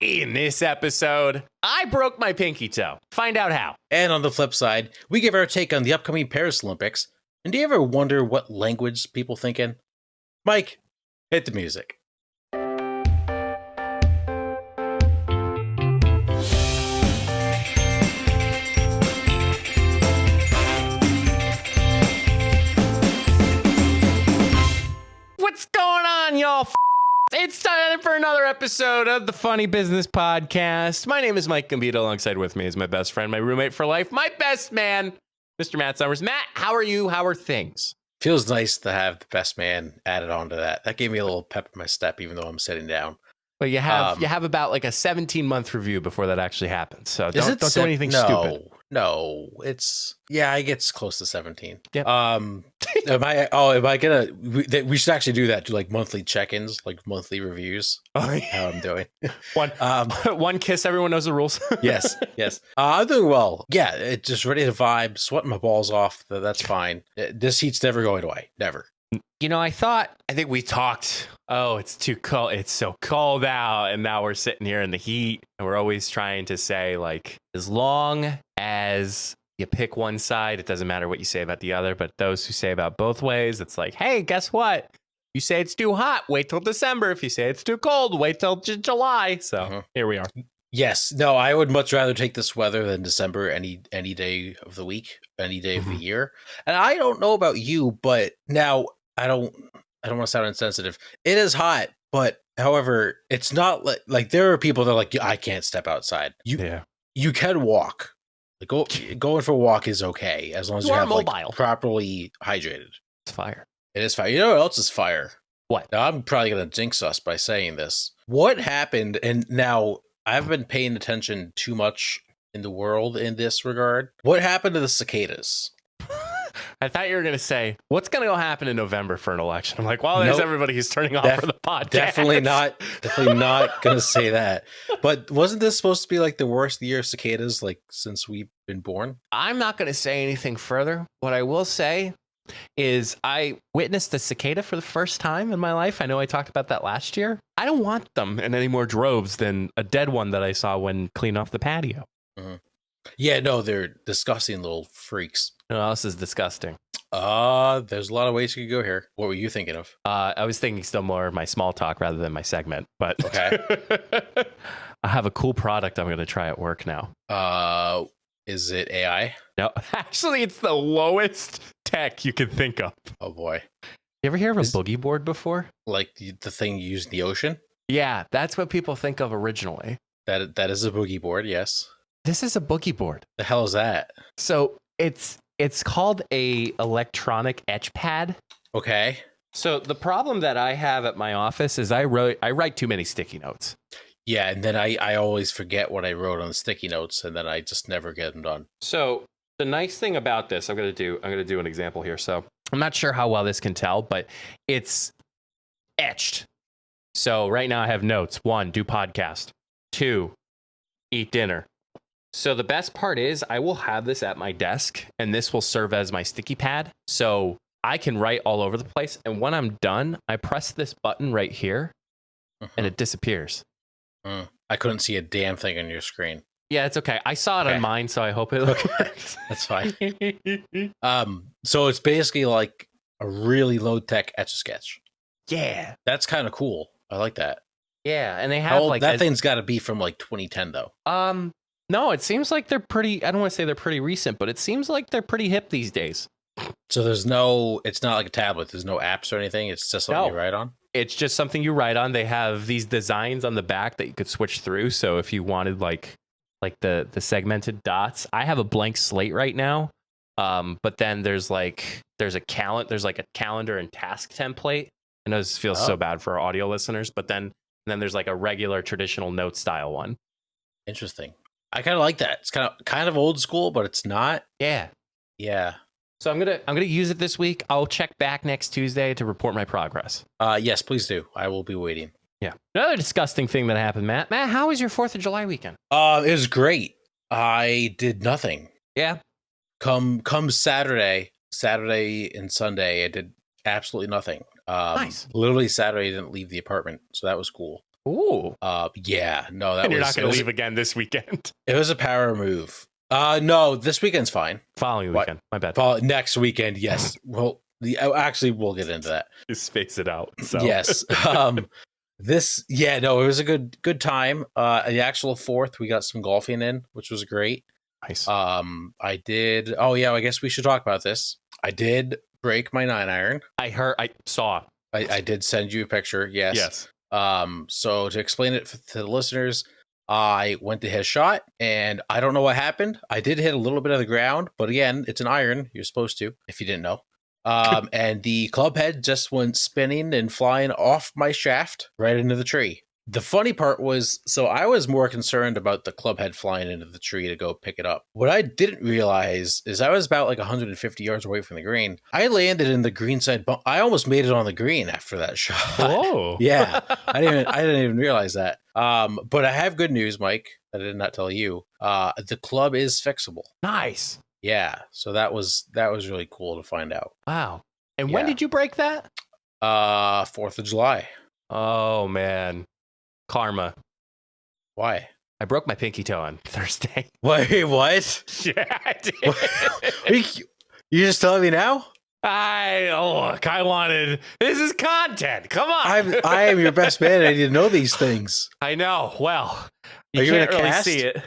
In this episode, I broke my pinky toe. Find out how. And on the flip side, we give our take on the upcoming Paris Olympics. And do you ever wonder what language people think in? Mike, hit the music. What's going on, y'all? It's time for another episode of the Funny Business Podcast. My name is Mike Gambito. Alongside with me is my best friend, my roommate for life, my best man, Mr. Matt Summers. Matt, how are you? How are things? Feels nice to have the best man added on to that. That gave me a little pep in my step, even though I'm sitting down. Well, you have about like a 17-month review before that actually happens. So don't do anything stupid. No, I get close to 17. Yep. Am I gonna? We should actually do that. Do like monthly check-ins, like monthly reviews. Oh, yeah. How I'm doing. One kiss. Everyone knows the rules. yes. I'm doing well. Yeah, it's just ready to vibe, sweating my balls off. That's fine. This heat's never going away. Never. You know, I think we talked, it's too cold. It's so cold out. And now we're sitting here in the heat. And we're always trying to say, like, as long as you pick one side, it doesn't matter what you say about the other. But those who say about both ways, it's like, hey, guess what? You say it's too hot, wait till December. If you say it's too cold, wait till July. So Here we are. Yes. No, I would much rather take this weather than December any day of the week, any day of the year. And I don't know about you, but now I don't want to sound insensitive. It is hot, but however, it's not like there are people that are like, I can't step outside. You can walk. Like going for a walk is okay as long as you have like, properly hydrated. It's fire. It is fire. You know what else is fire? What? Now, I'm probably going to jinx us by saying this. What happened? And now I've been paying attention too much in the world in this regard. What happened to the cicadas? I thought you were going to say, what's going to go happen in November for an election? I'm like, well, there's everybody who's turning off for the podcast. Definitely not going to say that. But wasn't this supposed to be like the worst year of cicadas like since we've been born? I'm not going to say anything further. What I will say is I witnessed a cicada for the first time in my life. I know I talked about that last year. I don't want them in any more droves than a dead one that I saw when cleaning off the patio. Mm-hmm. Yeah, no, they're disgusting little freaks. No, else is disgusting. There's a lot of ways you could go here. What were you thinking of? I was thinking still more of my small talk rather than my segment, but okay. I have a cool product I'm going to try at work now. Is it AI? No, actually, it's the lowest tech you can think of. Oh boy. You ever hear of a boogie board before? Like the thing you use in the ocean? Yeah, that's what people think of originally. That is a boogie board, yes. This is a boogie board. The hell is that? So it's called a electronic etch pad. Okay. So the problem that I have at my office is I write too many sticky notes. Yeah, and then I always forget what I wrote on the sticky notes, and then I just never get them done. So the nice thing about this, I'm gonna do an example here. So I'm not sure how well this can tell, but it's etched. So right now I have notes. 1, do podcast. 2, eat dinner. So the best part is I will have this at my desk, and this will serve as my sticky pad. So I can write all over the place. And when I'm done, I press this button right here, and it disappears. I couldn't see a damn thing on your screen. Yeah, it's okay. I saw it on mine, so I hope it works. That's fine. So it's basically like a really low-tech Etch-a-Sketch. Yeah. That's kind of cool. I like that. Yeah, and they have that thing's got to be from like 2010 though. No, it seems like they're pretty, I don't want to say they're pretty recent, but it seems like they're pretty hip these days. So it's not like a tablet. There's no apps or anything. It's just something you write on. It's just something you write on. They have these designs on the back that you could switch through. So if you wanted like the segmented dots, I have a blank slate right now. But then there's like a calendar and task template. I know this feels so bad for our audio listeners, but then there's like a regular traditional note style one. Interesting. I kind of like that. It's kind of old school, but it's not. Yeah. So I'm gonna use it this week. I'll check back next Tuesday to report my progress. Yes, please do. I will be waiting. Yeah. Another disgusting thing that happened, Matt. Matt, how was your 4th of July weekend? It was great. I did nothing. Yeah. Come Saturday and Sunday, I did absolutely nothing. Nice. Literally Saturday, I didn't leave the apartment, so that was cool. Ooh. Yeah, no, that And you're was not going to leave again this weekend. it was a power move. No, this weekend's fine. Following weekend. My bad. Next weekend, yes. Well, actually, we'll get into that. Just space it out. So. Yes. It was a good time. The actual 4th, we got some golfing in, which was great. Nice. I did. Oh yeah, I guess we should talk about this. I did break my 9-iron. I saw. I did send you a picture. Yes. Yes. So to explain it to the listeners, I went to hit a shot, and I don't know what happened. I did hit a little bit of the ground, but again, it's an iron. You're supposed to, if you didn't know. And the club head just went spinning and flying off my shaft right into the tree. The funny part was, so I was more concerned about the club head flying into the tree to go pick it up. What I didn't realize is I was about like 150 yards away from the green. I landed in the green side. I almost made it on the green after that shot. Whoa. Yeah. I didn't even realize that. But I have good news, Mike, that I did not tell you. The club is fixable. Nice. Yeah. So that was really cool to find out. Wow. And when did you break that? 4th of July. Oh man. Karma. Why? I broke my pinky toe on Thursday. Wait, what? Yeah, I did. You just telling me now? I wanted, this is content. Come on. I am your best man. I need to know these things. I know. Well, you can't in a really cast? see it.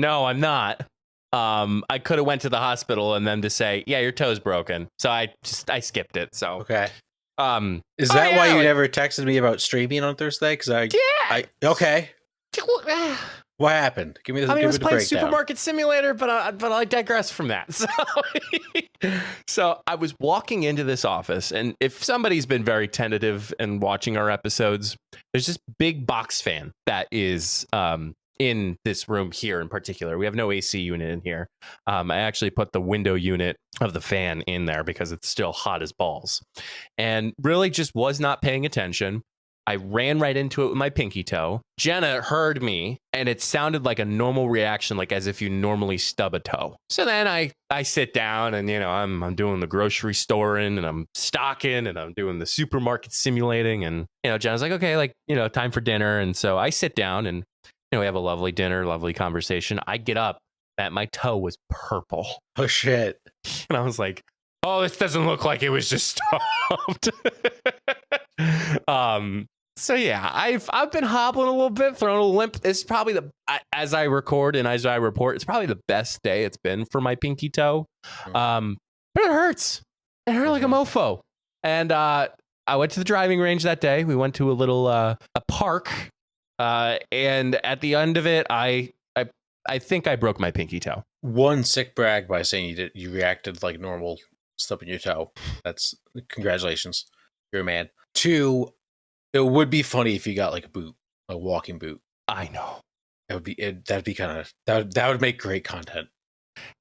No, I'm not. I could have went to the hospital and then to say, yeah, your toe's broken. So I skipped it. So okay. Is that why you never texted me about streaming on Thursday? Because okay. What happened? Give me the. I was playing Supermarket Simulator, but I digress from that. So I was walking into this office, and if somebody's been very tentative and watching our episodes, there's this big box fan that is in this room here in particular. We have no AC unit in here. I actually put the window unit of the fan in there because it's still hot as balls, and really just was not paying attention. I ran right into it with my pinky toe. Jenna heard me, and it sounded like a normal reaction, like as if you normally stub a toe. So then I sit down, and I'm doing the grocery storing, and I'm stocking, and I'm doing the supermarket simulating, and Jenna's like, okay, time for dinner, and so I sit down, and we have a lovely dinner, lovely conversation. I get up, and my toe was purple. Oh shit! And I was like, oh, this doesn't look like it was just stubbed. So yeah, I've been hobbling a little bit, throwing a limp. It's probably as I record and as I report, it's probably the best day it's been for my pinky toe. But it hurts. It hurt like a mofo. And I went to the driving range that day. We went to a little a park, and at the end of it, I think I broke my pinky toe. One, sick brag by saying you reacted like normal, stubbing your toe. That's congratulations, you're a man. 2. It would be funny if you got like a walking boot. I know. That'd be kind of that would make great content.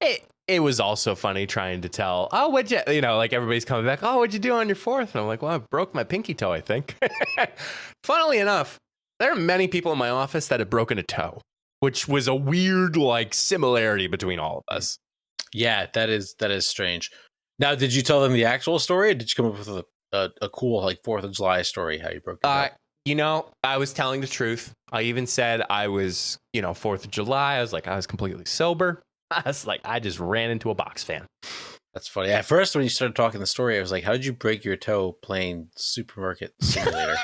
It was also funny trying to tell, oh, what'd you, like everybody's coming back, oh, what'd you do on your 4th? And I'm like, well, I broke my pinky toe, I think. Funnily enough, there are many people in my office that have broken a toe, which was a weird similarity between all of us. Yeah, that is strange. Now, did you tell them the actual story, or did you come up with a cool 4th of July story how you broke it up? I was telling the truth. I even said I was 4th of July. I was completely sober. I just ran into a box fan. That's funny. At first, when you started talking the story, I was like, how did you break your toe playing Supermarket Simulator?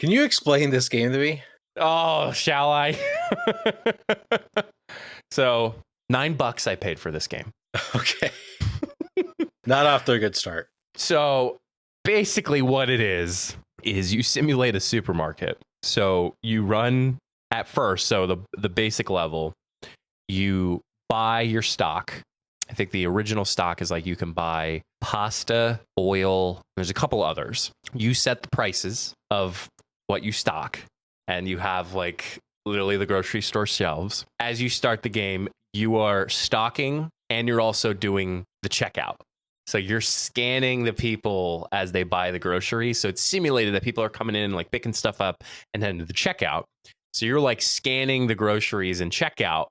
Can you explain this game to me? Oh, shall I? So $9 I paid for this game. Okay. Not off to a good start. So basically what it is you simulate a supermarket. So you run at first, so the basic level, you buy your stock. I think the original stock is you can buy pasta, oil, there's a couple others. You set the prices of what you stock, and you have literally the grocery store shelves. As you start the game, you are stocking and you're also doing the checkout. So you're scanning the people as they buy the groceries. So it's simulated that people are coming in picking stuff up and then to the checkout. So you're scanning the groceries and checkout,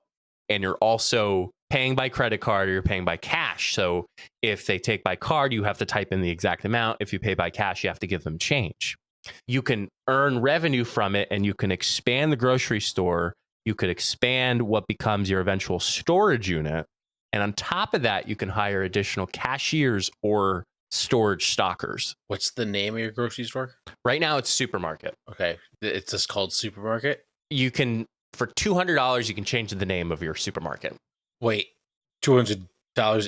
and you're also paying by credit card or you're paying by cash. So if they take by card, you have to type in the exact amount. If you pay by cash, you have to give them change. you can earn revenue from it, and you can expand the grocery store. You could expand what becomes your eventual storage unit. And on top of that, you can hire additional cashiers or storage stockers. What's the name of your grocery store? Right now, it's supermarket. Okay. It's just called supermarket? You can, for $200, you can change the name of your supermarket. Wait, $200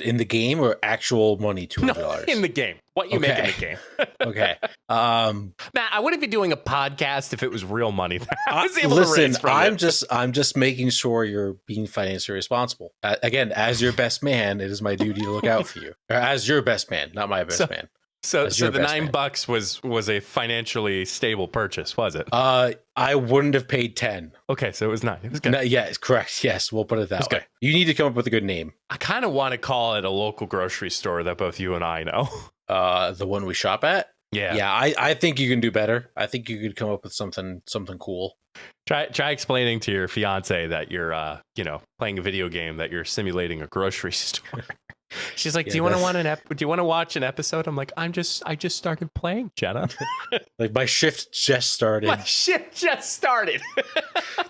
in the game or actual money $200? No, in the game. What you make in the game. Okay. Matt, I wouldn't be doing a podcast if it was real money. I was able to raise from I'm just making sure you're being financially responsible. Again, as your best man, it is my duty to look out for you. Or as your best man, not my best man. So the $9 was a financially stable purchase, was it? I wouldn't have paid 10. Okay, so it was 9. It was good. No, yeah, correct. Yes, we'll put it that way. Good. You need to come up with a good name. I kind of want to call it a local grocery store that both you and I know. The one we shop at? Yeah. I think you can do better. I think you could come up with something cool. Try explaining to your fiance that you're playing a video game, that you're simulating a grocery store. She's like, do you want to watch an episode? I'm like, I just started playing, Jenna. Like, my shift just started.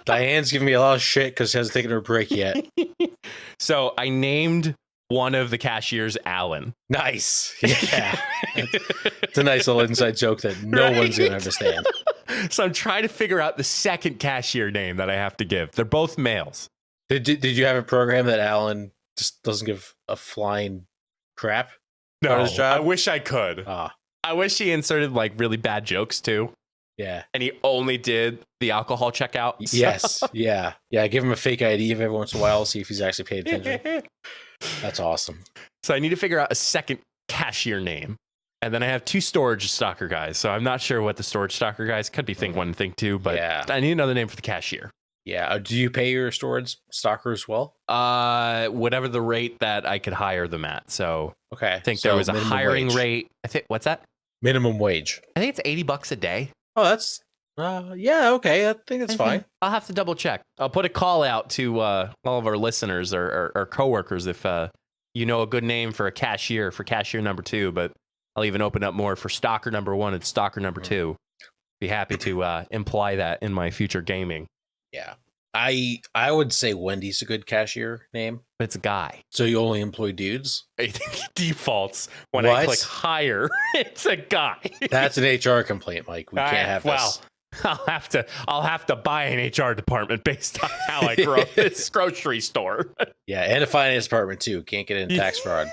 Diane's giving me a lot of shit because she hasn't taken her break yet. So I named one of the cashiers Alan. Nice. Yeah. It's a nice little inside joke that no one's going to understand. So I'm trying to figure out the second cashier name that I have to give. They're both males. Did you have a program that Alan just doesn't give a flying crap? No, his job? I wish I could. I wish he inserted like really bad jokes too. Yeah. And he only did the alcohol checkout. So. Yes. Yeah. Yeah. Give him a fake ID every once in a while, see if he's actually paid attention. That's awesome. So I need to figure out a second cashier name. And then I have 2 storage stalker guys. So I'm not sure what the storage stalker guys could be Think 1 and Think 2, but I need another name for the cashier. Yeah. Do you pay your storage stalker as well? Whatever the rate that I could hire them at. So okay. I think there was a hiring rate. I think, what's that? Minimum wage. I think it's $80 a day. Oh, that's yeah, okay. I think that's fine. I'll have to double check. I'll put a call out to all of our listeners or coworkers if you know a good name for a cashier, for cashier number 2, but I'll even open up more for stalker number 1 and stalker number 2. Be happy to imply that in my future gaming. Yeah. I would say Wendy's a good cashier name. But it's a guy. So you only employ dudes? I think it defaults when I click hire. It's a guy. That's an HR complaint, Mike. We can't have this. I'll have to buy an HR department based on how I grow this grocery store. Yeah, and a finance department too. Can't get into tax fraud.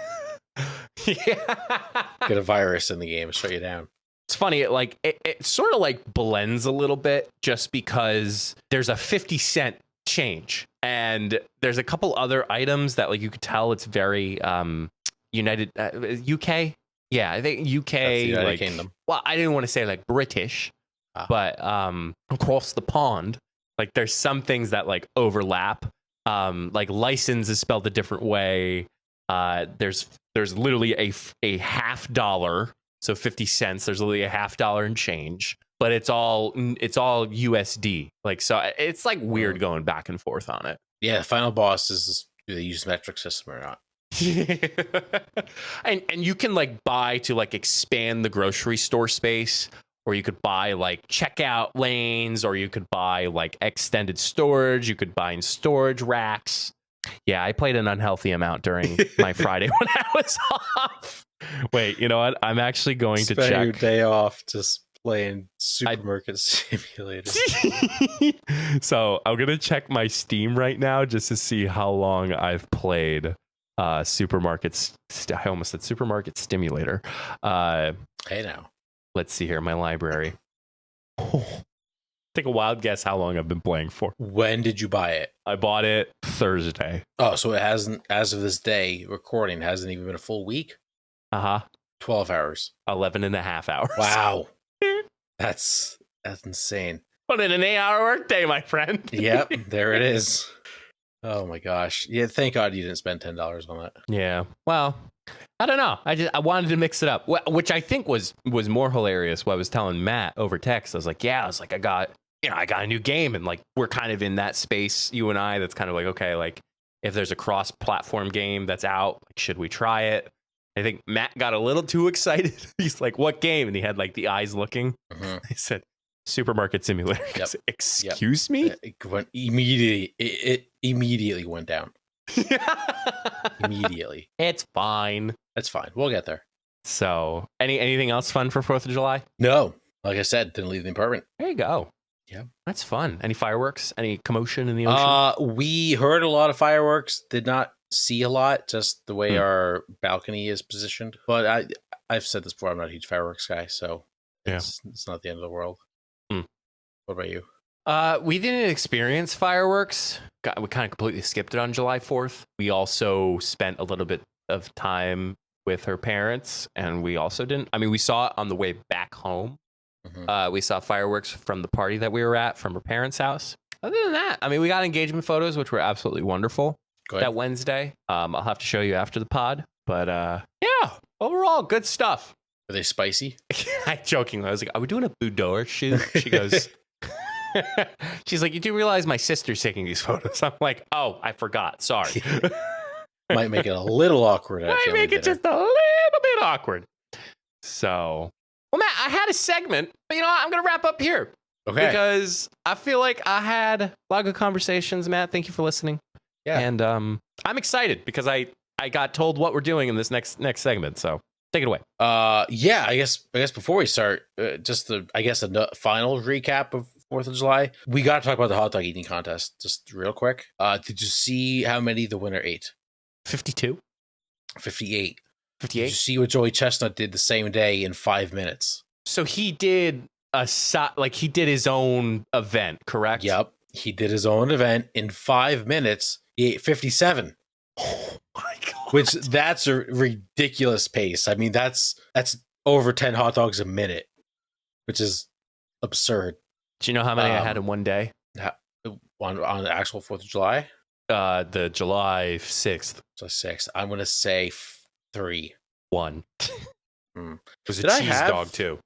Yeah. Get a virus in the game, shut you down. It's funny, it sort of like blends a little bit just because there's a 50-cent change, and there's a couple other items that like you could tell it's very United UK. Yeah, I think UK. That's the United Kingdom. Well, I didn't want to say like British. But across the pond, like there's some things that like overlap. Like license is spelled a different way. There's literally a $50, so 50 cents. There's literally a $50 and change, but it's all USD. Like, so it's like weird going back and forth on it. Yeah, the final boss is, do they use metric system or not? and you can like buy to like expand the grocery store space. Or you could buy like checkout lanes, or you could buy like extended storage. You could buy in storage racks. Yeah, I played an unhealthy amount during my Friday when I was off. Wait, you know what? I'm actually going to check. Your day off just playing Supermarket Simulator. So I'm going to check my Steam right now just to see how long I've played Supermarket. I almost said Supermarket Stimulator. Hey now. Let's see here, my library. Take a wild guess how long I've been playing for. When did you buy it? I bought it Thursday. Oh, so it hasn't, as of this day, recording, hasn't even been a full week? 12 hours. 11 and a half hours. Wow. That's insane. Put in an 8-hour workday, my friend. Yep, there it is. Oh my gosh. Yeah, thank God you didn't spend $10 on that. Yeah. Well, I don't know. I wanted to mix it up, which I think was more hilarious. What I was telling Matt over text, I was like, I got a new game, and like we're kind of in that space, you and I. That's kind of like, okay, like if there's a cross-platform game that's out, like, should we try it? I think Matt got a little too excited. He's like, "What game?" And he had like the eyes looking. Mm-hmm. I said, "Supermarket Simulator." Yep. Excuse me. It went immediately. It immediately went down. Immediately. It's fine. That's fine. We'll get there. So, anything else fun for 4th of July? No, like I said, didn't leave the apartment. There you go. Yeah, that's fun. Any fireworks? Any commotion in the ocean? We heard a lot of fireworks. Did not see a lot, just the way our balcony is positioned. But I've said this before. I'm not a huge fireworks guy, so it's not the end of the world. What about you? We didn't experience fireworks. We kind of completely skipped it on July 4th. We also spent a little bit of time with her parents, and we also didn't. I mean, we saw it on the way back home. We saw fireworks from the party that we were at from her parents' house. Other than that, I mean, we got engagement photos, which were absolutely wonderful that Wednesday. I'll have to show you after the pod. But yeah, overall, good stuff. Are they spicy? I jokingly, I was like, "Are we doing a boudoir shoot?" She goes, she's like, "You do realize my sister's taking these photos?" I'm like, "Oh, I forgot. Sorry." Might make it a little awkward. Might make it just a little bit awkward. So, well, Matt, I had a segment, but you know what? I'm going to wrap up here. Okay. Because I feel like I had a lot of good conversations, Matt. Thank you for listening. Yeah. And I'm excited because I got told what we're doing in this next segment. So take it away. Yeah, I guess before we start, just a final recap of 4th of July. We got to talk about the hot dog eating contest just real quick. Did you see how many the winner ate? 52? 58. 58? Did you see what Joey Chesnut did the same day in 5 minutes? So he did he did his own event, correct? Yep. He did his own event in 5 minutes. He ate 57. Oh my God. Which that's a ridiculous pace. I mean, that's over 10 hot dogs a minute, which is absurd. Do you know how many I had in one day? On the actual 4th of July? The July 6th. July 6th. I'm going to say 3. 1. It was a Did cheese dog, too.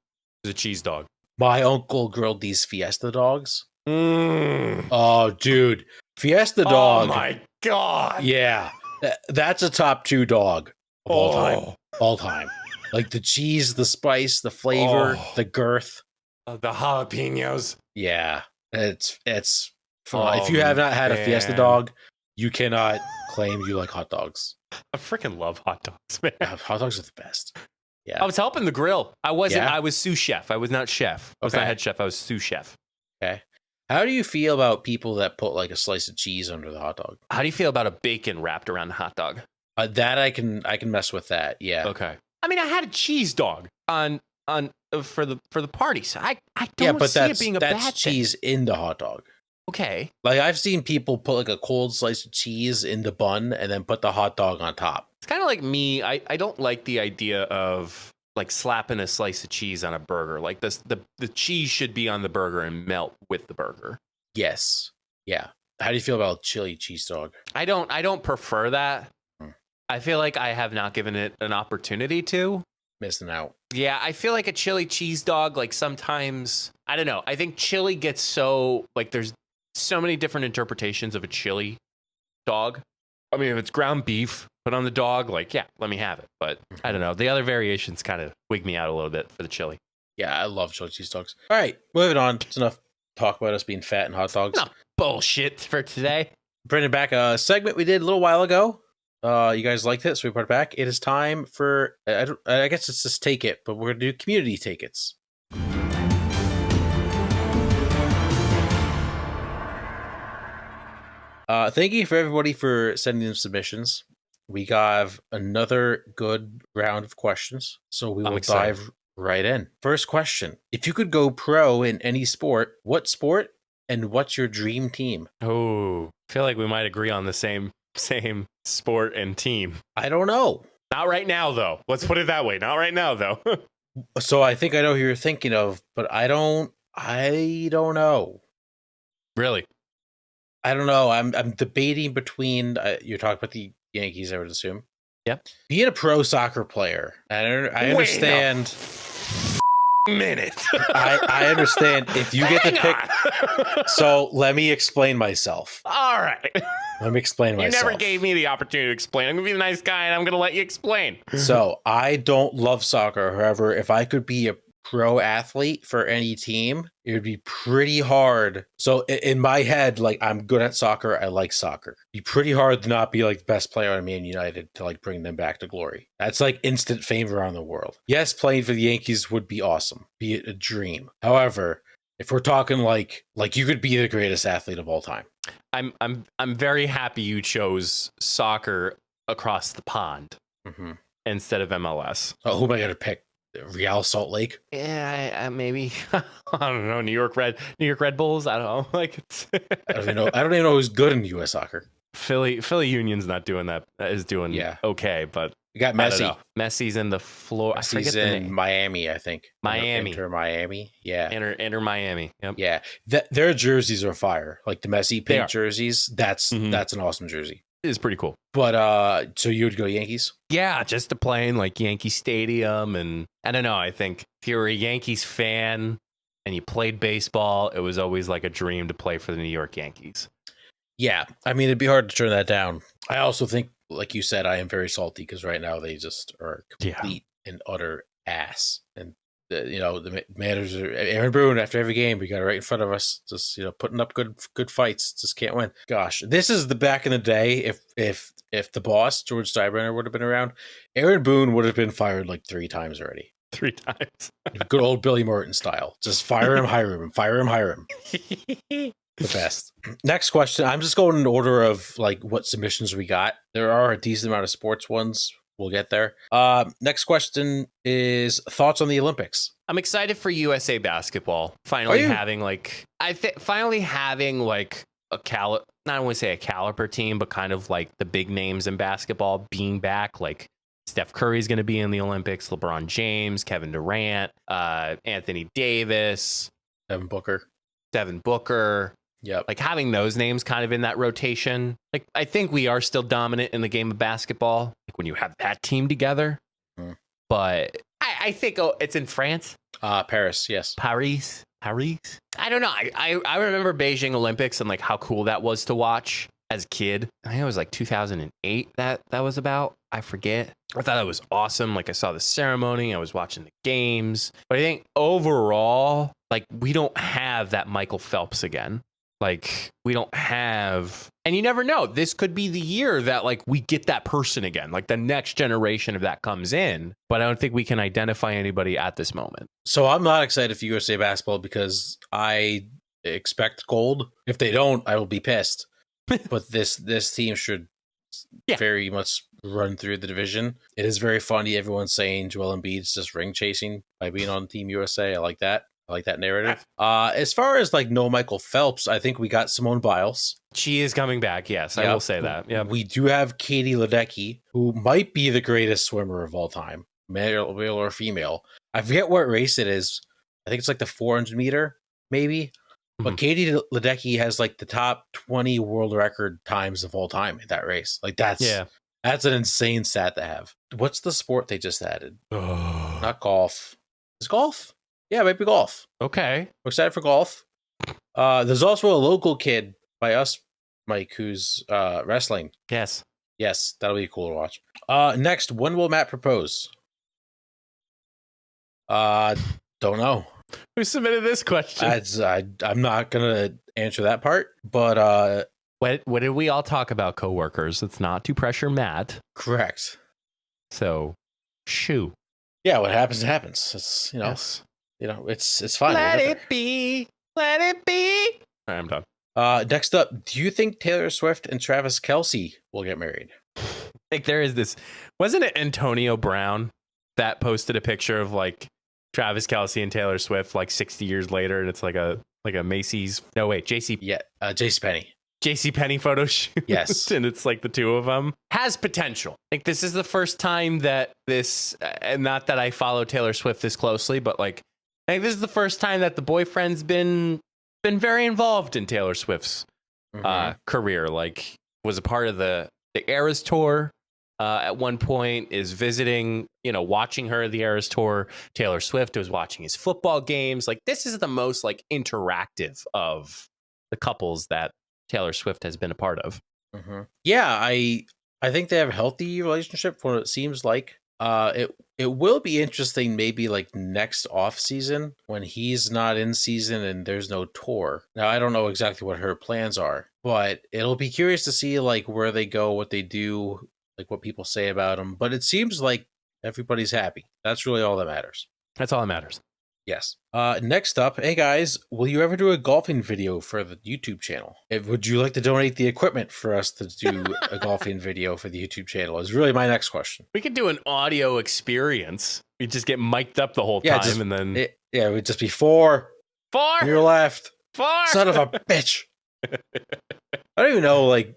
It was a cheese dog. My uncle grilled these Fiesta dogs. Mm. Oh, dude. Fiesta dog. Oh, my God. Yeah. That's a top 2 dog of all time. All time. Like the cheese, the spice, the flavor, the girth. The jalapenos. Yeah. It's if you have not had a Fiesta dog, you cannot claim you like hot dogs. I freaking love hot dogs, man. Yeah, hot dogs are the best. Yeah. I was helping the grill. I wasn't. Yeah? I was sous chef. I was not chef. I was not head chef. I was sous chef. Okay. How do you feel about people that put like a slice of cheese under the hot dog? How do you feel about a bacon wrapped around the hot dog? That I can mess with that. Yeah. Okay. I mean, I had a cheese dog on for the party, so I don't see it being a bad thing. That's cheese in the hot dog. Okay. Like I've seen people put like a cold slice of cheese in the bun and then put the hot dog on top. It's kind of like me. I don't like the idea of like slapping a slice of cheese on a burger. Like the cheese should be on the burger and melt with the burger. Yes. Yeah. How do you feel about chili cheese dog? I don't prefer that. I feel like I have not given it an opportunity to. Missing out. Yeah, I feel like a chili cheese dog, like sometimes, I don't know. I think chili gets so, like there's so many different interpretations of a chili dog. I mean, if it's ground beef put on the dog, like, yeah, let me have it. But I don't know. The other variations kind of wig me out a little bit for the chili. Yeah, I love chili cheese dogs. All right, moving on. It's enough talk about us being fat and hot dogs. No bullshit for today. Bringing back a segment we did a little while ago. You guys liked it, so we brought it back. It is time for, I guess it's just Take It, but we're going to do community Take It's. Thank you for everybody for sending them submissions. We got another good round of questions, so we will dive right in. First question. If you could go pro in any sport, what sport and what's your dream team? Oh, I feel like we might agree on the same sport and team. I don't know. Not right now, though. Let's put it that way. Not right now, though. So I think I know who you're thinking of, but I don't know. Really? I don't know. I'm debating between. You're talking about the Yankees, I would assume. Yep. Being a pro soccer player, I understand. Minute. I understand if you get to pick. So let me explain myself. All right. Let me explain You myself. never gave me the opportunity to explain. I'm gonna be the nice guy, and I'm gonna let you explain. So I don't love soccer. However, if I could be a pro athlete for any team, it would be pretty hard. So in my head, like, I'm good at soccer. I like soccer. It'd be pretty hard to not be like the best player on Man United to like bring them back to glory. That's like instant fame around the world. Yes, playing for the Yankees would be awesome. Be it a dream. However, if we're talking like you could be the greatest athlete of all time. I'm very happy you chose soccer across the pond instead of MLS. Oh, who am I gonna pick? Real Salt Lake? Yeah, maybe. I don't know. New York Red Bulls. I don't know. Like, I don't even know who's good in U.S. soccer. Philly Union's not doing that. Is doing okay, but you got Messi. Messi's in the floor. Messi's I forget the name. Miami, I think. Inter Miami. Yeah. Enter Miami. Yep. Yeah. Their jerseys are fire. Like the Messi pink jerseys. That's an awesome jersey. It is pretty cool. But so you would go Yankees? Yeah, just to play in like Yankee Stadium, and I don't know. I think if you were a Yankees fan and you played baseball, it was always like a dream to play for the New York Yankees. Yeah, I mean, it'd be hard to turn that down. I also think, like you said, I am very salty because right now they just are complete and utter ass. And the managers are Aaron Boone. After every game, we got it right in front of us, just putting up good fights. Just can't win. Gosh, this is the back in the day. If the boss George Steinbrenner would have been around, Aaron Boone would have been fired like 3 times already. 3 times. Good old Billy Morton style. Just fire him, hire him, fire him, hire him. The best. Next question. I'm just going in order of like what submissions we got. There are a decent amount of sports ones. We'll get there. Next question is thoughts on the Olympics. I'm excited for USA basketball. Finally having like a I don't want to say a caliber team, but kind of like the big names in basketball being back. Like Steph Curry's going to be in the Olympics. LeBron James, Kevin Durant, Anthony Davis, Devin Booker. Yep. Like having those names kind of in that rotation. Like I think we are still dominant in the game of basketball. Like when you have that team together. But I think it's in France. Paris, yes. Paris. I don't know. I remember Beijing Olympics and like how cool that was to watch as a kid. I think it was like 2008 that was about. I forget. I thought that was awesome. Like I saw the ceremony. I was watching the games. But I think overall, like we don't have that Michael Phelps again. Like we don't have, and you never know. This could be the year that like we get that person again. Like the next generation of that comes in. But I don't think we can identify anybody at this moment. So I'm not excited for USA basketball because I expect gold. If they don't, I will be pissed. But this team should very much run through the division. It is very funny. Everyone's saying Joel Embiid's just ring chasing by being on Team USA. I like that. I like that narrative. As far as like no Michael Phelps, I think we got Simone Biles. She is coming back. Yes, I will say that. Yeah, we do have Katie Ledecky, who might be the greatest swimmer of all time, male or female. I forget what race it is. I think it's like the 400 meter, maybe. But Katie Ledecky has like the top 20 world record times of all time in that race. Like that's an insane stat to have. What's the sport they just added? Not golf. Is golf? Yeah, it might be golf. Okay. We're excited for golf. There's also a local kid by us, Mike, who's wrestling. Yes, that'll be cool to watch. Next, when will Matt propose? Don't know. Who submitted this question? I'm not gonna answer that part, but what did we all talk about, coworkers? It's not to pressure Matt. Correct. So, shoo. Yeah, what happens happens. It's Yes. It's fine. Let it be. All right, I'm done. Next up, do you think Taylor Swift and Travis Kelce will get married? Like there is this, wasn't it Antonio Brown that posted a picture of like Travis Kelce and Taylor Swift like 60 years later, and it's like a Macy's, no wait, JCPenney photo shoot. Yes. And it's like the two of them. Has potential. Like this is the first time that this, and not that I follow Taylor Swift this closely, but like I think this is the first time that the boyfriend's been very involved in Taylor Swift's career. Like was a part of the Eras tour at one point, is visiting, watching her the Eras tour. Taylor Swift was watching his football games. Like this is the most like interactive of the couples that Taylor Swift has been a part of. Yeah, I think they have a healthy relationship for what it seems like. It will be interesting maybe like next off season when he's not in season and there's no tour. Now I don't know exactly what her plans are, but it'll be curious to see like where they go, what they do, like what people say about him. But it seems like everybody's happy. That's really all that matters. That's all that matters. Yes. Next up, hey guys, will you ever do a golfing video for the YouTube channel? Would you like to donate the equipment for us to do a golfing video for the YouTube channel? Is really my next question. We could do an audio experience. We just get mic'd up the whole time, and then it would just be four on your left. Son of a bitch. I don't even know. Like,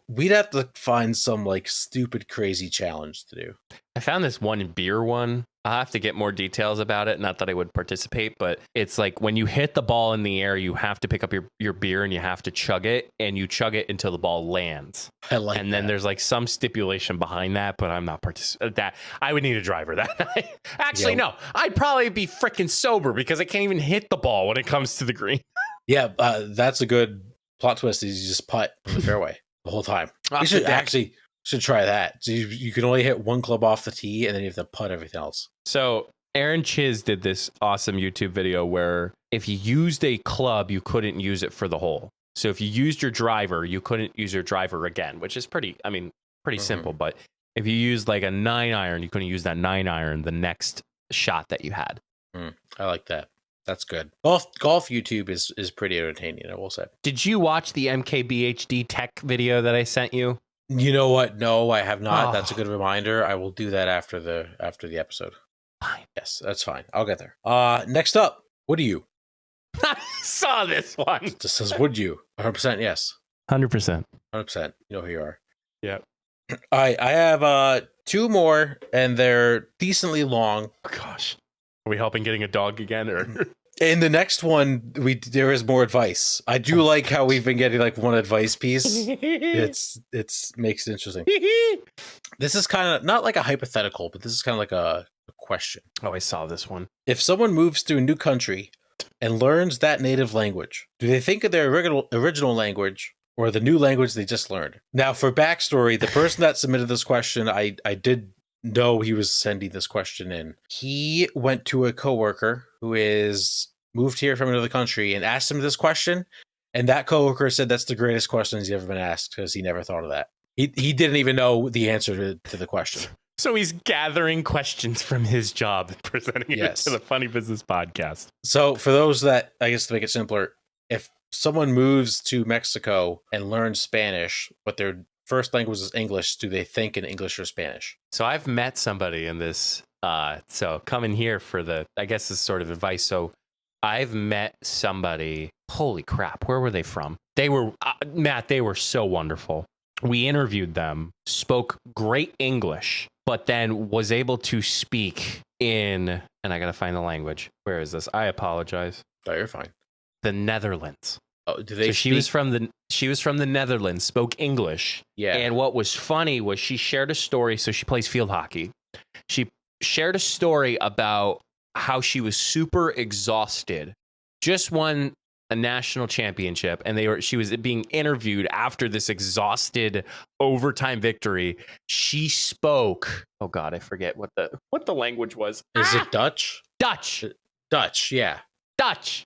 we'd have to find some like stupid, crazy challenge to do. I found this one beer one. I'll have to get more details about it. Not that I would participate, but it's like when you hit the ball in the air, you have to pick up your beer and you have to chug it, and you chug it until the ball lands. I like and then there's like some stipulation behind that, but I'm not participating. That I would need a driver that night. Actually, no, I'd probably be freaking sober because I can't even hit the ball when it comes to the green. Yeah, that's a good plot twist. Is you just putt on the fairway the whole time. You should try that. So you can only hit one club off the tee, and then you have to putt everything else. So Aaron Chiz did this awesome YouTube video where if you used a club, you couldn't use it for the hole. So if you used your driver, you couldn't use your driver again, which is pretty simple. But if you used like a 9-iron, you couldn't use that 9-iron the next shot that you had. I like that. That's good. Golf YouTube is pretty entertaining, I will say. Did you watch the MKBHD tech video that I sent you? You know what? No, I have not. Oh. That's a good reminder. I will do that after the episode. Fine. Yes, that's fine. I'll get there. Next up, would you? I saw this one. It just says, would you? 100% yes. 100%. 100%. You know who you are. Yeah. I have two more, and they're decently long. Oh, gosh. Are we helping getting a dog again, or? In the next one, there is more advice. I do like how we've been getting like one advice piece. It's makes it interesting. This is kind of not like a hypothetical, but this is kind of like a question. Oh, I saw this one. If someone moves to a new country and learns that native language, do they think of their original language or the new language they just learned? Now, for backstory, the person that submitted this question, I did know he was sending this question in. He went to a coworker who is moved here from another country and asked him this question, and that coworker said that's the greatest question he's ever been asked because he never thought of that. He didn't even know the answer to the question. So he's gathering questions from his job and presenting it to the Funny Business Podcast. So for those that, I guess to make it simpler, if someone moves to Mexico and learns Spanish, but their first language is English, do they think in English or Spanish? So I've met somebody in this. So come in here for I guess this sort of advice. So I've met somebody. Holy crap. Where were they from? They were, Matt, they were so wonderful. We interviewed them, spoke great English, but then was able to speak in, and I got to find the language. Where is this? I apologize. Oh, you're fine. The Netherlands. Oh, do they? So she was from the Netherlands, spoke English. Yeah. And what was funny was she shared a story. So she plays field hockey. She shared a story about how she was super exhausted, just won a national championship, and she was being interviewed after this exhausted overtime victory. She spoke. Oh God, I forget what the language was. Is it Dutch? Dutch, yeah. Dutch.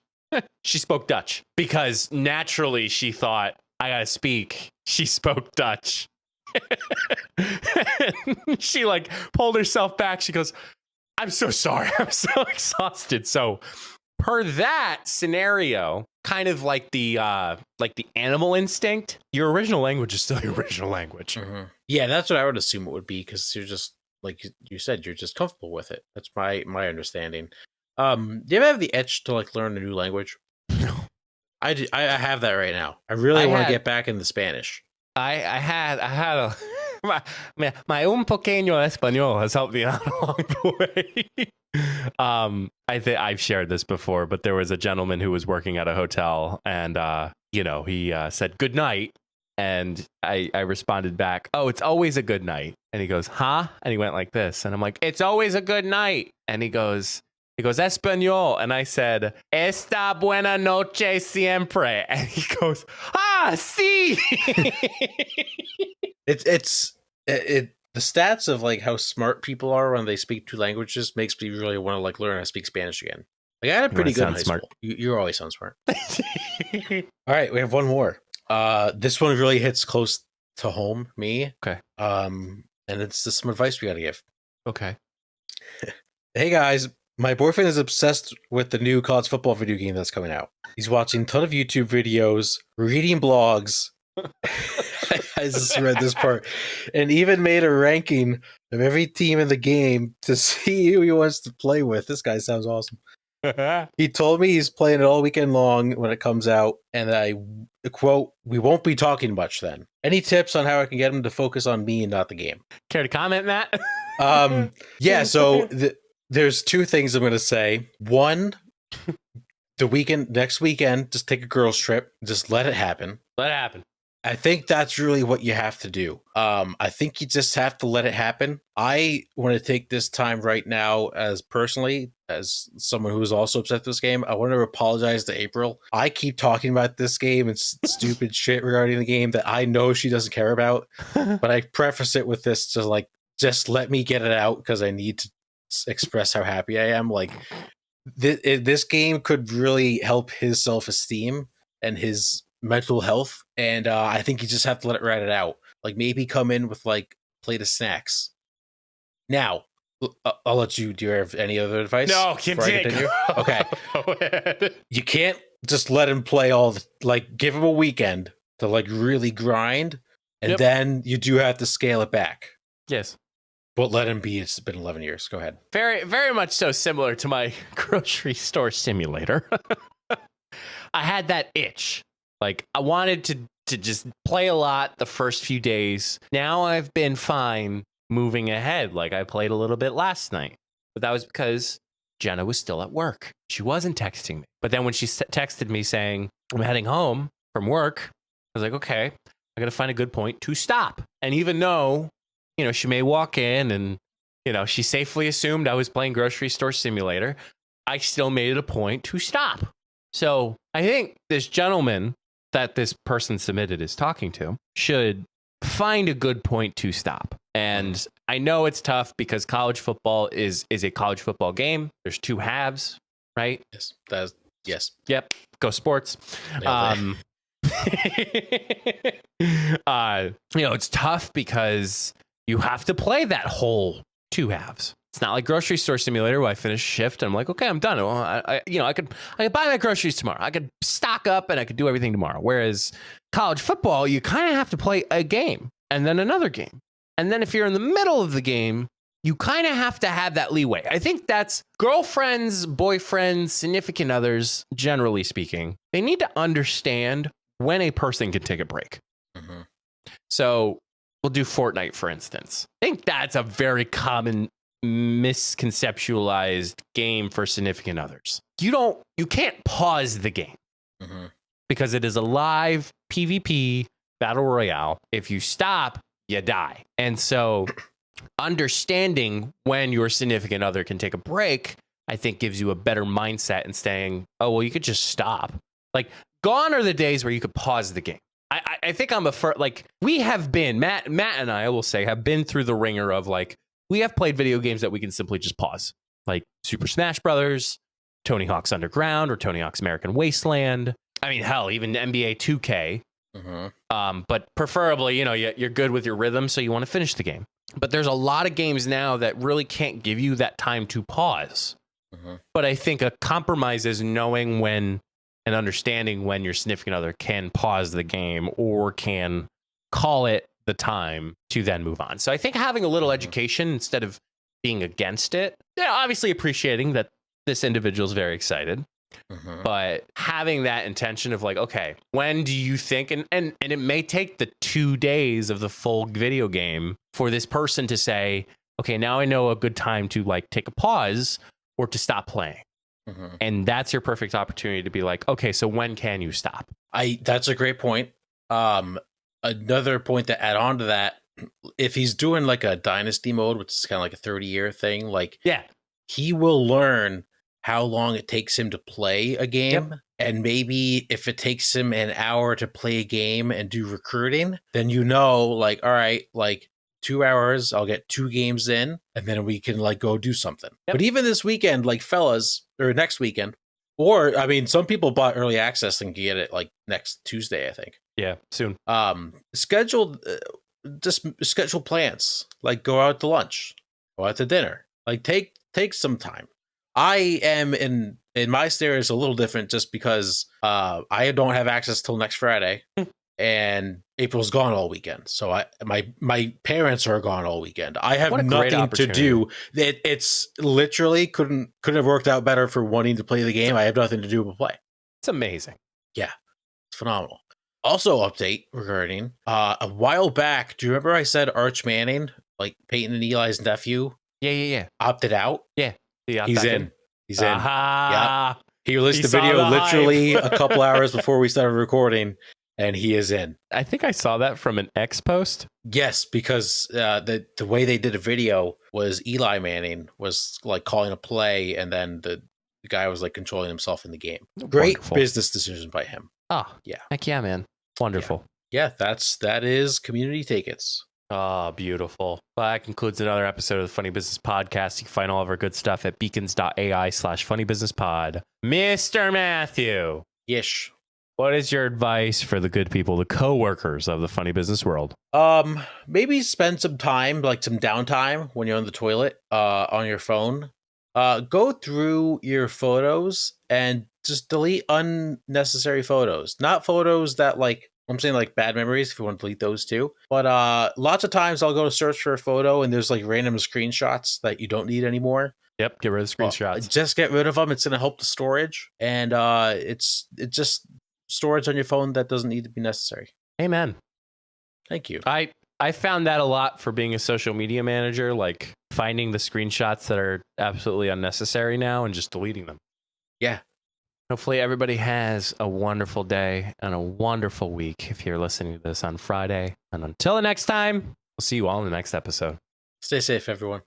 She spoke Dutch because naturally she thought, I gotta speak. She spoke Dutch. She like pulled herself back. She goes, I'm so sorry. I'm so exhausted. So per that scenario, kind of like the animal instinct, your original language is still your original language. Mm-hmm. Yeah, that's what I would assume it would be, because you're just, like you said, you're just comfortable with it. That's my understanding. Do you ever have the itch to like learn a new language? No. I have that right now. I really want to get back into Spanish. I had a my un pequeño español has helped me out along the way. I think I've shared this before, but there was a gentleman who was working at a hotel, and he said good night, and I responded back, oh, it's always a good night. And he goes, huh? And he went like this, and I'm like, it's always a good night. And he goes, He goes, Espanol. And I said, Esta buena noche siempre. And he goes, sí. The stats of like how smart people are when they speak two languages makes me really want to like learn how to speak Spanish again. Like I had a pretty good in high school. You always sound smart. All right, we have one more. This one really hits close to home, me. Okay. And it's just some advice we got to give. Okay. Hey guys, my boyfriend is obsessed with the new college football video game that's coming out. He's watching a ton of YouTube videos, reading blogs. I just read this part, and even made a ranking of every team in the game to see who he wants to play with. This guy sounds awesome. He told me he's playing it all weekend long when it comes out, and I quote, "We won't be talking much then." Any tips on how I can get him to focus on me and not the game? Care to comment, Matt? Yeah. So there's two things I'm going to say. One, next weekend, just take a girls trip. Just let it happen. Let it happen. I think that's really what you have to do. I think you just have to let it happen. I want to take this time right now as someone who's also upset with this game. I want to apologize to April. I keep talking about this game and stupid shit regarding the game that I know she doesn't care about. But I preface it with this to like, just let me get it out because I need to express how happy I am. Like this game could really help his self-esteem and his mental health, and I think you just have to let it ride it out. Like maybe come in with like a plate of snacks. Now, I'll let you. Do you have any other advice? No, continue. Okay, you can't just let him play give him a weekend to like really grind, and then you do have to scale it back. Yes. But let him be. It's been 11 years. Go ahead. Very, very much so similar to my grocery store simulator. I had that itch. Like I wanted to just play a lot the first few days. Now I've been fine moving ahead. Like I played a little bit last night, but that was because Jenna was still at work. She wasn't texting me. But then when she texted me saying, I'm heading home from work, I was like, okay, I got to find a good point to stop. And even though, she may walk in and, she safely assumed I was playing grocery store simulator, I still made it a point to stop. So I think this gentleman that this person submitted is talking to should find a good point to stop. And I know it's tough because college football is a college football game. There's two halves, right? Yes. Yes. Yep. Go sports. It's tough because you have to play that whole two halves. It's not like grocery store simulator where I finish shift and I'm like, okay, I'm done. Well, I could buy my groceries tomorrow. I could stock up and I could do everything tomorrow. Whereas college football, you kind of have to play a game and then another game. And then if you're in the middle of the game, you kind of have to have that leeway. I think that's girlfriends, boyfriends, significant others, generally speaking. They need to understand when a person can take a break. Mm-hmm. So we'll do Fortnite, for instance. I think that's a very common misconceptualized game for significant others. You can't pause the game because it is a live PvP battle royale. If you stop, you die. And so understanding when your significant other can take a break, I think gives you a better mindset in saying, oh, well, you could just stop. Like gone are the days where you could pause the game. I think we have been, Matt and I will say, have been through the ringer of like, we have played video games that we can simply just pause, like Super Smash Brothers, Tony Hawk's Underground, or Tony Hawk's American Wasteland. I mean, hell, even NBA 2K. But preferably, you're good with your rhythm, so you want to finish the game. But there's a lot of games now that really can't give you that time to pause. But I think a compromise is knowing when and understanding when your significant other can pause the game or can call it the time to then move on. So I think having a little education instead of being against it, obviously appreciating that this individual is very excited, but having that intention of like, okay, when do you think, and it may take the 2 days of the full video game for this person to say, okay, now I know a good time to like take a pause or to stop playing. And that's your perfect opportunity to be like, okay, so when can you stop? That's a great point. Another point to add on to that, if he's doing like a dynasty mode, which is kind of like a 30-year thing, like he will learn how long it takes him to play a game. Yep. And maybe if it takes him an hour to play a game and do recruiting, then like, all right, like 2 hours, I'll get 2 games in, and then we can like go do something. Yep. But even this weekend, like fellas, or next weekend, or I mean, some people bought early access and can get it like next Tuesday, I think. Yeah, soon. Just schedule plans, like go out to lunch, go out to dinner, like take some time. I am in my scenario is a little different just because I don't have access till next Friday, and April's gone all weekend. So my parents are gone all weekend. I have nothing to do. It's literally couldn't have worked out better for wanting to play the game. I have nothing to do but play. It's amazing. Yeah, it's phenomenal. Also, update regarding a while back. Do you remember I said Arch Manning, like Peyton and Eli's nephew? Yeah. Opted out. Yeah. He's in. He's in. Aha. Yep. He released the video literally a couple hours before we started recording, and he is in. I think I saw that from an X post. Yes, because the way they did a video was Eli Manning was like calling a play, and then the guy was like controlling himself in the game. Great Wonderful. business decision by him. Oh, yeah. Heck yeah, man. Wonderful. Yeah, that is community tickets. Oh, beautiful. Well, that concludes another episode of the Funny Business Podcast. You can find all of our good stuff at beacons.ai/funnybusinesspod. Mr. Matthew. Yes. What is your advice for the good people, the coworkers of the funny business world? Maybe spend some time, like some downtime when you're on the toilet, on your phone. Go through your photos and just delete unnecessary photos. Not photos that like, I'm saying like bad memories if you want to delete those too. But lots of times I'll go to search for a photo and there's like random screenshots that you don't need anymore. Yep, get rid of the screenshots. Just get rid of them. It's going to help the storage. And it's just storage on your phone that doesn't need to be necessary. Amen. Thank you. I found that a lot for being a social media manager, like finding the screenshots that are absolutely unnecessary now and just deleting them. Yeah. Hopefully everybody has a wonderful day and a wonderful week if you're listening to this on Friday. And until the next time, we'll see you all in the next episode. Stay safe, everyone.